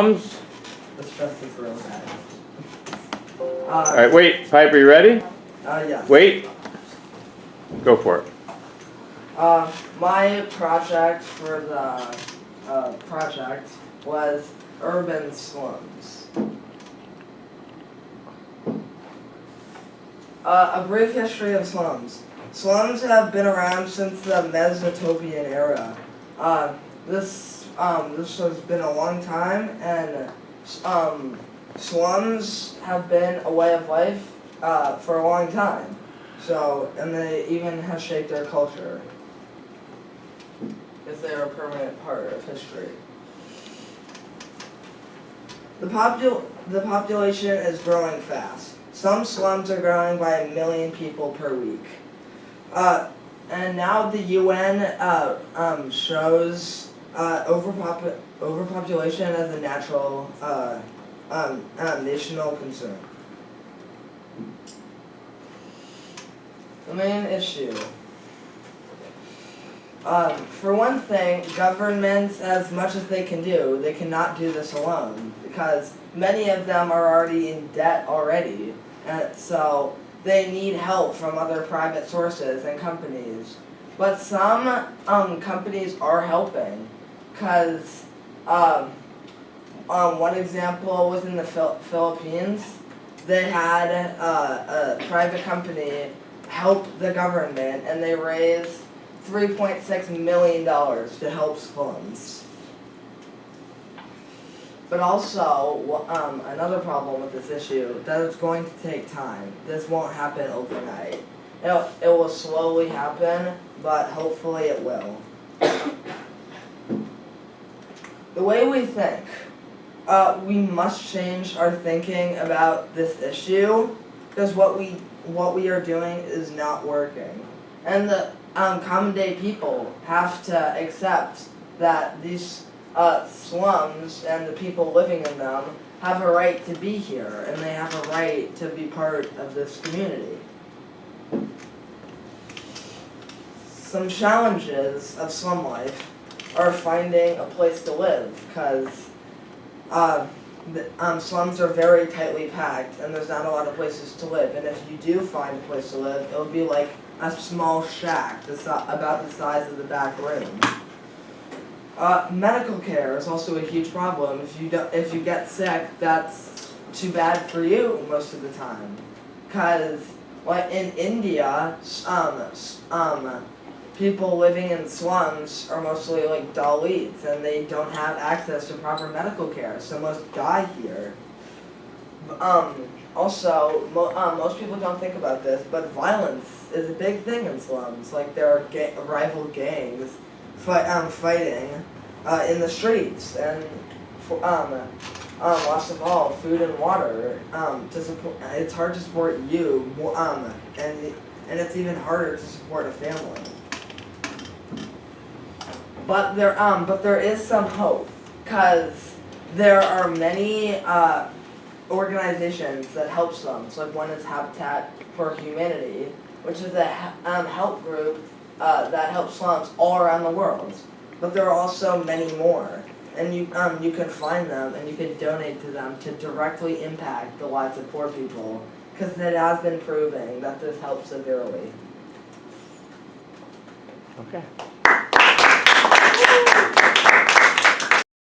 slums. The stress is real bad. All right, wait, Piper, you ready? Yes. Wait. Go for it. My project for the project was urban slums. A brief history of slums. Slums have been around since the Mesopotamian era. This has been a long time, and slums have been a way of life for a long time. So, and they even have shaped their culture, because they are a permanent part of history. The population is growing fast. Some slums are growing by 1 million people per week. And now the UN shows overpopulation as a natural national concern. The main issue. For one thing, governments, as much as they can do, they cannot do this alone, because many of them are already in debt already, and so they need help from other private sources and companies. But some companies are helping, because one example was in the Philippines. They had a private company help the government, and they raised $3.6 million to help slums. But also, another problem with this issue, that it's going to take time. This won't happen overnight. It will slowly happen, but hopefully it will. The way we think. We must change our thinking about this issue, because what we are doing is not working. And the common day people have to accept that these slums and the people living in them have a right to be here, and they have a right to be part of this community. Some challenges of slum life are finding a place to live, because slums are very tightly packed, and there's not a lot of places to live. And if you do find a place to live, it'll be like a small shack about the size of the back room. Medical care is also a huge problem. If you get sick, that's too bad for you most of the time, because like in India, people living in slums are mostly like Dalits, and they don't have access to proper medical care, so most die here. Also, most people don't think about this, but violence is a big thing in slums. Like there are rival gangs fighting in the streets, and last of all, food and water. It's hard to support you, and it's even harder to support a family. But there is some hope, because there are many organizations that help slums. Like one is Habitat for Humanity, which is a help group that helps slums all around the world. But there are also many more, and you can find them and you can donate to them to directly impact the lives of poor people, because it has been proven that this helps severely. Okay.